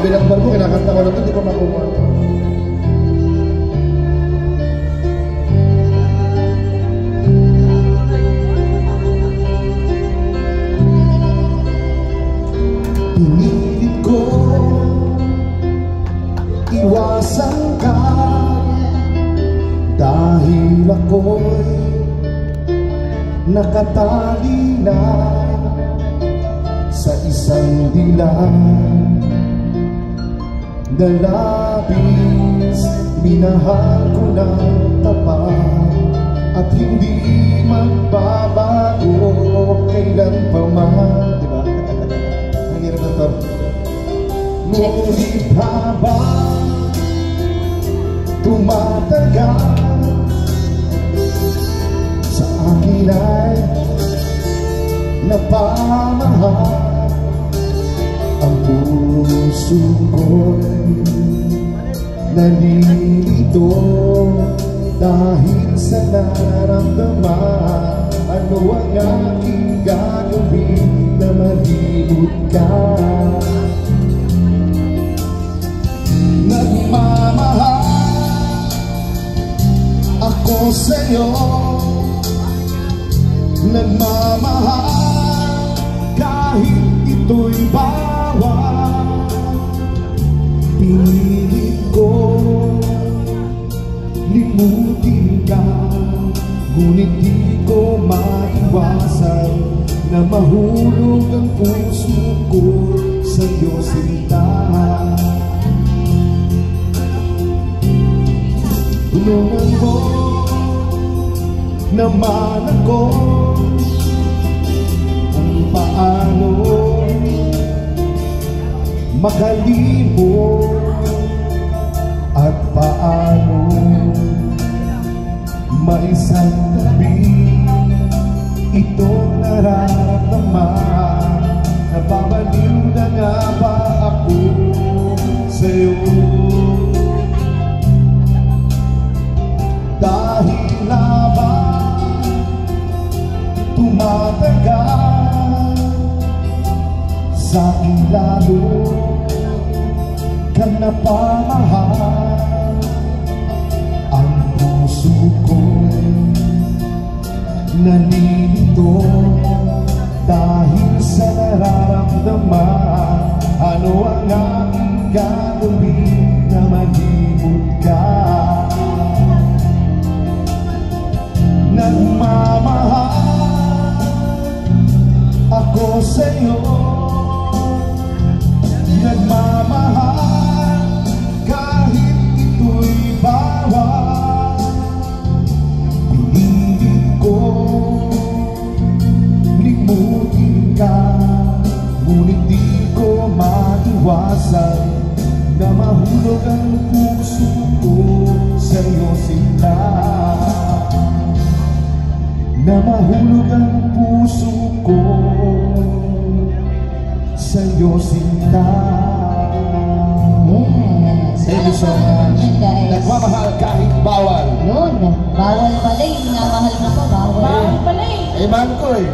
binakbar mo, kinakanta ko na ito, di pa makuha. Pinilit ko iwasan ka dahil ako'y nakatali na sa isang dilag na labis minahal ko ng tapat at hindi magbabago kailan pa man, diba? Ang hirap na to. Ngunit habang tumatagal sa akin ay napamahal ang puso ko'y nalilito dahil sa nararamdaman. Ano ang aking gagawin na malibot ka? Nagmamahal ako sa'yo, nagmamahal kahit ito'y bawal. Pinilit ko limutin ka, ngunit di ko maiwasan na mahulog ang puso ko sa'yo, sinta. Tulungan mo naman ako kung paano makalimot at paano maisantabi itong nararamdaman. Nababaliw na nga ba ako sa'yo? Dahil na ba tumatagal sa akin lalo kang napamahal? Ang puso ko'y nalilito dahil sa nararamdaman. Ano ang aking gagawin na malimot ka? Nagmamahal ako sa'yo, nagmamahal kahit ito'y bawal. Pinilit ko limutin ka, ngunit di ko maiwasan na mahulog ang puso ko sa'yo, sinta. Na mahulog ang puso ko sa'yo, sinta. Thank you so much. Nagmamahal kahit bawal. Yun, bawal pala eh. Minamahal na pa, bawal. Bawal pala eh. Eh, man ko eh.